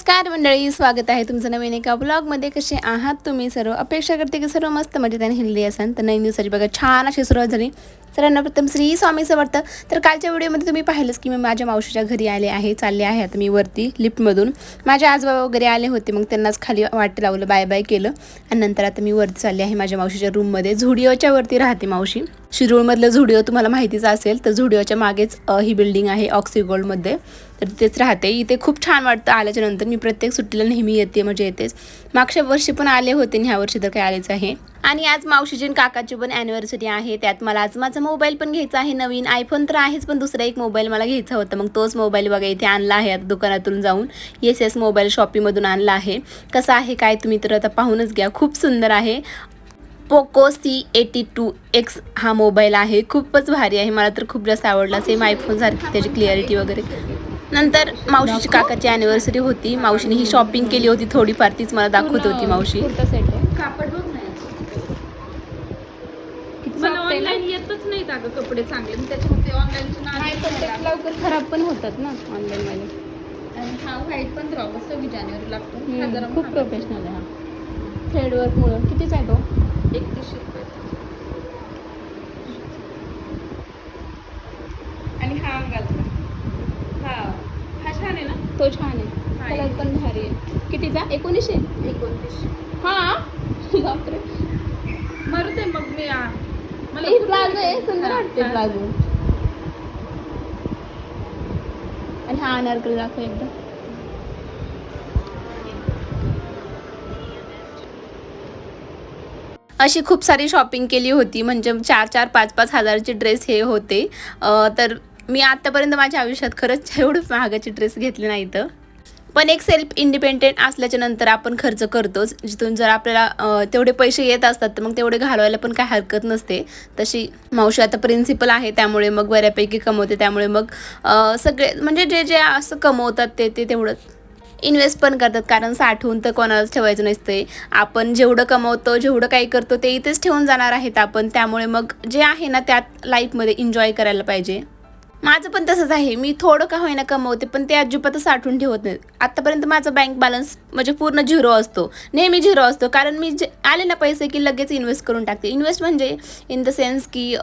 नमस्कार मंडळी, स्वागत आहे तुमचं नवीन एका ब्लॉगमध्ये. कसे आहात तुम्ही सर्व? अपेक्षा करते की सर्व मस्त मजेत आणि हेल्दी असाल. तर नवीन दिवसाची बघा छान अशी सुरुवात झाली. सर्वांना प्रथम श्री स्वामी समर्थ. तर कालच्या व्हिडिओमध्ये तुम्ही पाहिलंच की मी माझ्या मावशीच्या घरी चालले आहे आता मी वरती लिफ्टमधून. माझे आजोबा वगैरे आले होते, मग त्यांनाच खाली वाट लावलं, बाय बाय केलं आणि नंतर आता मी वरती चालले आहे माझ्या मावशीच्या रूममध्ये. झुडिओच्या वरती राहते मावशी. शिरूरमधलं झुडिओ तुम्हाला माहितीच असेल. तर झुडिओच्या मागेच ही बिल्डिंग आहे ऑक्सिगोल्डमध्ये. तर तिथेच राहते. इथे खूप छान वाटतं आल्याच्या नंतर. मी प्रत्येक सुट्टीला नेहमी येते, म्हणजे येतेच. मागच्या वर्षी पण आले होते आणि ह्या वर्षी तर काय आलेच आहे. आणि आज मावशीची आणि काकाची पण ॲनिव्हर्सरी आहे. त्यात मला आज माझा मोबाईल पण घ्यायचा आहे. नवीन आयफोन तर आहेच, पण दुसरा एक मोबाईल मला घ्यायचा होता. मग तोच मोबाईल बघा इथे आणला आहे आता दुकानातून जाऊन. येस मोबाईल शॉपीमधून आणला आहे. कसा आहे काय तुम्ही तर आता पाहूनच घ्या. खूप सुंदर आहे. पोको C82X हा मोबाईल आहे. खूपच भारी आहे. मला तर खूप जास्त आवडला. सेम आयफोनसारखी त्याची क्लिअरिटी वगैरे. नंतर मावशीची काकाची ॲनिव्हर्सरी होती. मावशीने ही शॉपिंग केली होती थोडीफार, तीच मला दाखवत होती मावशी. मला ऑनलाईन येतच नाहीत अगं कपडे चांगले, त्याच्यामध्ये ऑनलाईन लवकर खराब पण होतात ना ऑनलाईन मध्ये. आणि हा व्हाईट पण 26 जानेवारी लागतो. खूप प्रोफेशनल आहे हा. थ्रेडवर्क मुळे कितीच आहे तो? 3100 रुपये. आणि हा घालतो. हा छान आहे ना. तो छान आहे. कलर पण भारी आहे. कितीचा? 1900. हा बापरे. मरते मग मी मला प्लाझो आहे. सुंदर वाटते प्लाझो. आणि हा अनारकली दाखव एकदा. अशी खूप सारी शॉपिंग केली होती. म्हणजे 4-4, 5-5 हजाराचे ड्रेस हे होते. तर मी आत्तापर्यंत माझ्या आयुष्यात खरंच एवढं महागाचे ड्रेस घेतले नाहीत. पण एक सेल्फ इंडिपेंडेंट असल्याच्या नंतर आपण खर्च करतोच. जिथून जर आपल्याला तेवढे पैसे येत असतात तर मग तेवढे घालवायला पण काय हरकत नसते. तशी मावशी आता प्रिन्सिपल आहे, त्यामुळे मग बऱ्यापैकी कमवते. त्यामुळे मग सगळे म्हणजे जे जे असं कमवतात ते तेवढंच इन्व्हेस्ट पण करतात. कारण साठवून तर कोणालाच ठेवायचं नसते. आपण जेवढं कमवतो, जेवढं काही करतो ते इथेच ठेवून जाणार आहेत आपण. त्यामुळे मग जे आहे ना त्यात लाईफमध्ये एन्जॉय करायला पाहिजे. माझं पण तसंच आहे. मी थोडं का होईना कमवते, पण ते अजिबातच साठवून ठेवत नाही. आत्तापर्यंत माझा बँक बॅलन्स म्हणजे पूर्ण झिरो असतो, नेहमी झिरो असतो. कारण मी जे आले ना पैसे की लगेच इन्व्हेस्ट करून टाकते. इन्व्हेस्ट म्हणजे इन द सेन्स की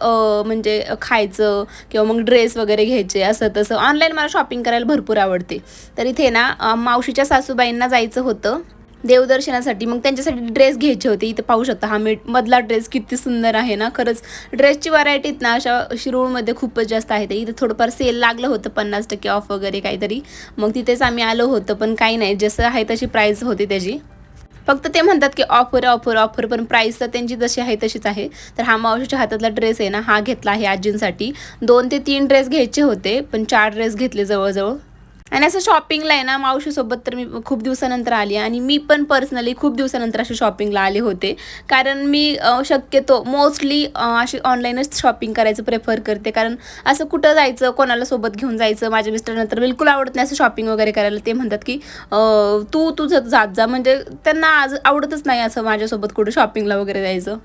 म्हणजे खायचं किंवा मग ड्रेस वगैरे घ्यायचे, असं तसं. ऑनलाईन मला शॉपिंग करायला भरपूर आवडते. तर इथे ना मावशीच्या सासूबाईंना जायचं होतं देवदर्शनासाठी. मग त्यांच्यासाठी ड्रेस घ्यायचे होते. इथं पाहू शकता हा मधला ड्रेस किती सुंदर आहे ना. खरंच ड्रेसची व्हरायटीत ना अशा शिरूरमध्ये खूपच जास्त आहे. इथं थोडंफार सेल लागलं होतं, 50% ऑफ वगैरे काहीतरी. मग तिथेच आम्ही आलो होतो, पण काही नाही, जसं आहे तशी प्राईस होती त्याची. फक्त ते म्हणतात की ऑफर ऑफर ऑफर, पण प्राईस तर त्यांची जशी आहे तशीच आहे. तर हा मावशीच्या हातातला ड्रेस आहे ना, हा घेतला आहे आजींसाठी. 2 ते 3 ड्रेस घ्यायचे होते, पण 4 ड्रेस घेतले जवळजवळ. आणि असं शॉपिंगला आहे ना मावशीसोबत तर मी खूप दिवसानंतर आली. आणि मी पण पर्सनली खूप दिवसानंतर अशी शॉपिंगला आले होते. कारण मी शक्यतो मोस्टली अशी ऑनलाईनच शॉपिंग करायचं प्रेफर करते. कारण असं कुठं जायचं, कोणाला सोबत घेऊन जायचं, माझ्या मिस्टरांना तर बिलकुल आवडत नाही असं शॉपिंग वगैरे करायला. ते म्हणतात की तू तुझं जात जा, म्हणजे त्यांना आज आवडतच नाही असं माझ्यासोबत कुठं शॉपिंगला वगैरे जायचं.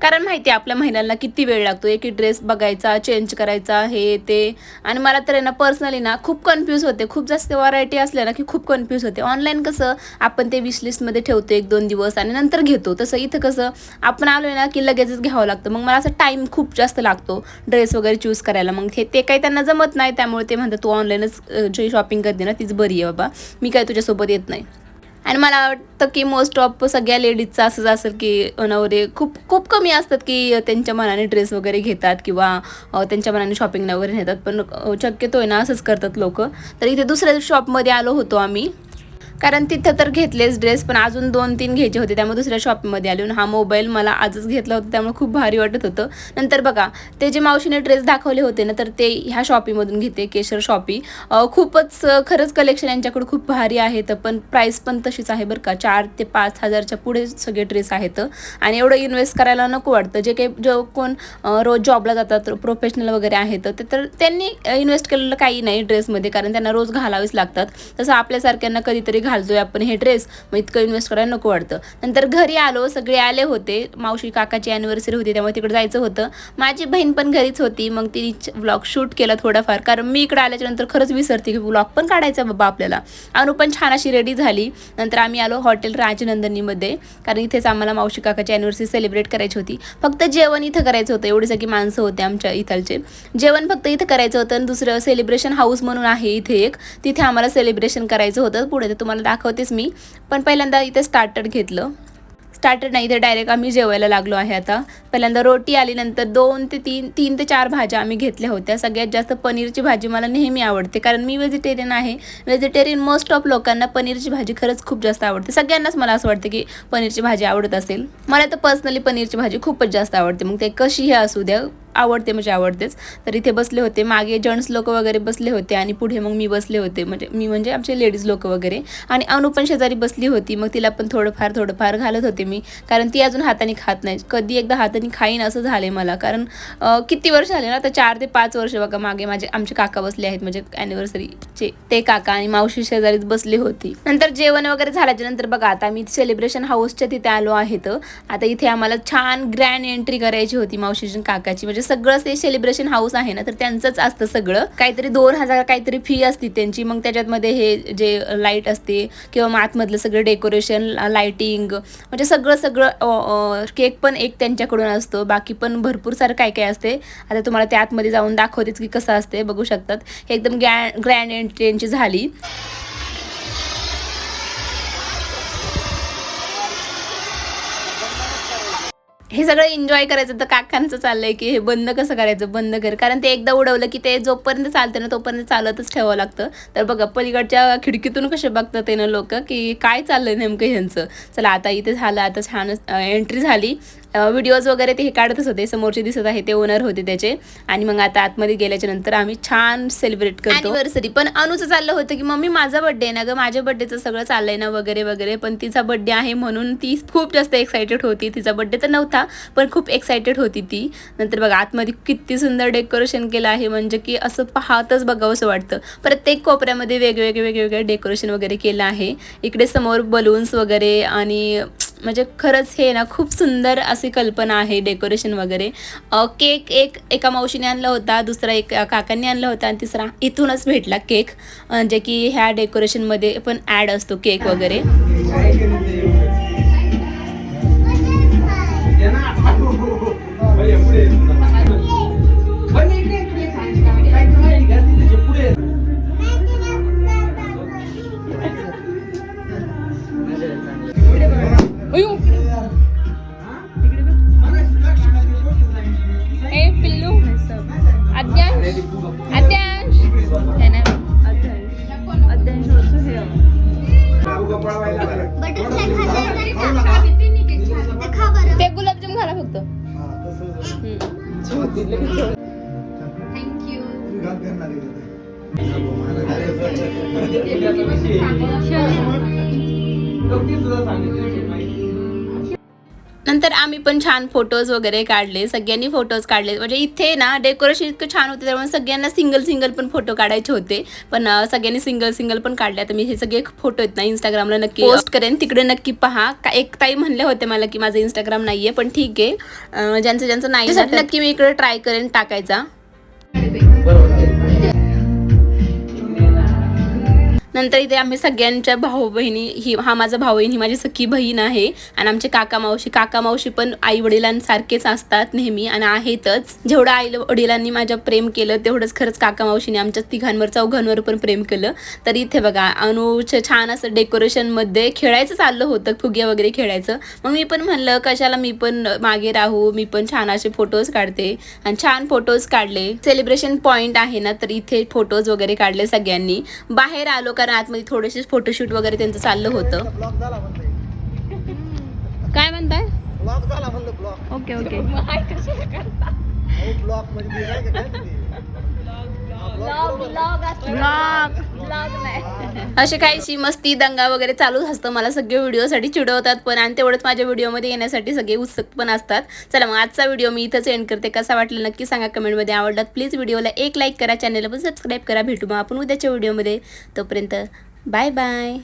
कारण माहिती आहे आपल्या महिन्याला किती वेळ लागतो एक ड्रेस बघायचा, चेंज करायचा, हे ते. आणि मला तर आहे ना पर्सनली ना खूप कन्फ्यूज होते. खूप जास्त व्हरायटी असल्या ना की खूप कन्फ्यूज होते. ऑनलाईन कसं आपण ते विशलिस्टमध्ये ठेवतो 1-2 दिवस आणि नंतर घेतो. तसं इथं कसं आपण आलो आहे ना की लगेचच घ्यावं लागतं. मग मला असं टाईम खूप जास्त लागतो ड्रेस वगैरे चूज करायला. मग ते काही त्यांना जमत नाही, त्यामुळे ते म्हणतात तू ऑनलाईनच जी शॉपिंग करते ना तीच बरी आहे बाबा, मी काय तुझ्यासोबत येत नाही. आणि मला वाटतं की मोस्ट ऑफ सगळ्या लेडीजचं असंच असेल की नवरे खूप खूप कमी असतात की त्यांच्या मनाने ड्रेस वगैरे घेतात किंवा त्यांच्या मनाने शॉपिंगला वगैरे नेतात. पण शक्यतो आहे ना असंच करतात लोक. तर इथे दुसऱ्या शॉपमध्ये आलो होतो आम्ही, कारण तिथं तर घेतलेच ड्रेस, पण अजून 2-3 घ्यायचे होते. त्यामुळे दुसऱ्या शॉपमध्ये आले. हा मोबाईल मला आजच घेतला होता, त्यामुळे खूप भारी वाटत होतं. नंतर बघा ते जे मावशीने ड्रेस दाखवले होते ना, तर ते ह्या शॉपीमधून घेते, केशर शॉपी. खूपच खरंच कलेक्शन यांच्याकडे खूप भारी आहेत. पण प्राईस पण तशीच आहे बरं का. 4 ते 5 हजारच्या पुढे सगळे ड्रेस आहेत. आणि एवढं इन्व्हेस्ट करायला नको वाटतं. जे काही जो कोण रोज जॉबला जातात, प्रोफेशनल वगैरे आहेत, ते तर त्यांनी इन्व्हेस्ट केलेलं काही नाही ड्रेसमध्ये, कारण त्यांना रोज घालावेच लागतात. तसं आपल्यासारख्यांना कधीतरी घालतोय आपण हे ड्रेस, मग इतकं इन्व्हेस्ट करायला नको वाटतं. नंतर घरी आलो, सगळे आले होते, मावशी काकाची ॲनिव्हर्सरी होती त्यामुळे तिकडे जायचं होतं. माझी बहीण पण घरीच होती, मग तिने व्लॉग शूट केला थोडाफार, कारण मी इकडे आल्याच्या नंतर खरंच विसरते की व्लॉग पण काढायचा बाबा आपल्याला. अनु पण छान अशी रेडी झाली. नंतर आम्ही आलो हॉटेल राजनंदिनीमध्ये, कारण इथेच आम्हाला मावशी काकाची ॲनिव्हर्सरी सेलिब्रेट करायची होती. फक्त जेवण इथं करायचं होतं, एवढी सगळी माणसं होते आमच्या इथलचे. जेवण फक्त इथं करायचं होतं आणि दुसरं सेलिब्रेशन हाऊस म्हणून आहे इथे एक, तिथे आम्हाला सेलिब्रेशन करायचं होतं. पुढे ते तुम्हाला दाखवतेच मी, पण पहिल्यांदा इथे स्टार्टर घेतलं. स्टार्टर नाही, इथे डायरेक्ट आम्ही जेवायला लागलो आहे. आता पहिल्यांदा रोटी आली, नंतर 2 ते 3 ते 4 भाज्या आम्ही घेतल्या होत्या. सगळ्यात जास्त पनीरची भाजी मला नेहमी आवडते, कारण मी व्हेजिटेरियन आहे. व्हेजिटेरियन मोस्ट ऑफ लोकांना पनीरची भाजी खरंच खूप जास्त आवडते. सगळ्यांनाच मला असं वाटतं की पनीरची भाजी आवडत असेल. मला तर पर्सनली पनीरची भाजी खूपच जास्त आवडते, मग ते कशीही असू द्या, आवडते म्हणजे आवडतेच. तर इथे बसले होते, मागे जेंट्स लोक वगैरे बसले होते आणि पुढे मग मी बसले होते, म्हणजे आमचे लेडीज लोक वगैरे. आणि अनु पण शेजारी बसली होती, मग तिला पण थोडंफार घालत होते मी, कारण ती अजून हाताने खात नाही. कधी एकदा हाताने खाईन असं झाले मला, कारण किती वर्ष झाले ना, आता 4 ते 5 वर्ष बघा. मागे आमचे काका बसले आहेत, म्हणजे ॲनिव्हर्सरीचे ते काका, आणि मावशी शेजारीच बसली होती. नंतर जेवण वगैरे झाल्याच्या नंतर बघा, आता आम्ही सेलिब्रेशन हाऊसच्या तिथे आलो आहेत. आता इथे आम्हाला छान ग्रँड एंट्री करायची होती मावशीची काकाची, म्हणजे सगळं ते सेलिब्रेशन हाऊस आहे ना, तर त्यांचंच असतं सगळं. काहीतरी 2000 काहीतरी फी असते त्यांची. मग त्याच्यातमध्ये हे जे लाईट असते किंवा आतमधलं सगळं डेकोरेशन, लाईटिंग, म्हणजे सगळं केक पण एक त्यांच्याकडून असतो. बाकी पण भरपूर सारं काय असते. आता तुम्हाला त्या आतमध्ये जाऊन दाखवतेच की कसं असते, बघू शकतात. हे एकदम ग्रँड एंट्री त्यांची झाली. हे सगळं एन्जॉय करायचं, तर काकांचं चाललंय की हे बंद कसं करायचं, बंद कर, कारण ते एकदा उडवलं की ते जोपर्यंत चालतं ना तोपर्यंत चालतच ठेवावं लागतं. तर बघा पलीकडच्या खिडकीतून कसे बघतात ते ना लोक की काय चाललंय नेमकं ह्यांचं. चला आता इथे झालं, आता छान एंट्री झाली. व्हिडिओज वगैरे ते हे काढतच होते, समोरचे दिसत आहे ते ओनर होते त्याचे. आणि मग आता आतमध्ये गेल्याच्या नंतर आम्ही छान सेलिब्रेट करतो ॲनिव्हर्सरी. पण अनुचं चाललं होतं की मम्मी माझा बड्डे आहे ना गं, माझ्या बड्डेचं सगळं चाललंय ना वगैरे वगैरे. पण तिचा बड्डे आहे म्हणून ती खूप जास्त एक्सायटेड होती. तिचा बड्डे तर नव्हता, पण खूप एक्सायटेड होती ती. नंतर बघा आतमध्ये किती सुंदर डेकोरेशन केलं आहे, म्हणजे की असं पाहतच बघावं असं वाटतं. प्रत्येक कोपऱ्यामध्ये वेगवेगळे डेकोरेशन वगैरे केलं आहे. इकडे समोर बलून्स वगैरे, आणि म्हणजे खरंच हे ना खूप सुंदर अशी कल्पना आहे डेकोरेशन वगैरे. केक एका मावशीने आणला होता, दुसरा एक काकांनी आणला होता, आणि तिसरा इथूनच भेटला केक, म्हणजे की ह्या डेकोरेशनमध्ये पण ॲड असतो केक वगैरे. ते गुलाबजाम घाला फक्त. थँक्यू. नंतर आम्ही पण छान फोटोज वगैरे काढले, सगळ्यांनी फोटोज काढले. म्हणजे इथे ना डेकोरेशन इतकं छान होते, त्यामुळे सगळ्यांना सिंगल पण फोटो काढायचे होते, पण सगळ्यांनी सिंगल पण काढले. तर मी हे सगळे फोटो आहेत ना इंस्टाग्रामला नक्की पोस्ट करेन, तिकडे नक्की पहा. एक ताई म्हणले होते मला की माझं इंस्टाग्राम नाहीये, पण ठीक आहे, ज्यांचं नाही नक्की मी इकडे ट्राय करेन टाकायचा. नंतर इथे आम्ही सगळ्यांच्या भाऊ बहिणी, हा माझा भाऊ बहीण, ही माझी सख्खी बहीण आहे, आणि आमचे काका मावशी पण आई वडिलांसारखेच असतात नेहमी आणि आहेतच. जेवढं आई वडिलांनी माझ्या प्रेम केलं तेवढंच खरंच काका मावशीने आमच्या चौघांवर पण प्रेम केलं. तर इथे बघा अनुचं छान असं डेकोरेशनमध्ये खेळायचं चाललं होतं, फुगे वगैरे खेळायचं. मग मी पण म्हणलं कशाला मी पण मागे राहू, मी पण छान असे फोटोज काढते, आणि छान फोटोज काढले. सेलिब्रेशन पॉईंट आहे ना, तर इथे फोटोज वगैरे काढले सगळ्यांनी. बाहेर आलो कारण आतमध्ये थोडेसे फोटोशूट वगैरे त्यांचं चाललं होतं. काय म्हणताय? ओके असे काहीशी मस्ती दंगा वगैरे चालूच असतं. मला सगळे व्हिडिओसाठी चिडवतात पण, आणि तेवढंच माझ्या व्हिडिओमध्ये येण्यासाठी सगळे उत्सुक पण असतात. चला मग आजचा व्हिडिओ मी इथंच एंड करते. कसा वाटला नक्की सांगा कमेंटमध्ये. आवडलात प्लीज व्हिडिओला एक लाईक करा, चॅनलला पण सबस्क्राईब करा. भेटू मग आपण उद्याच्या व्हिडिओमध्ये. तोपर्यंत बाय बाय.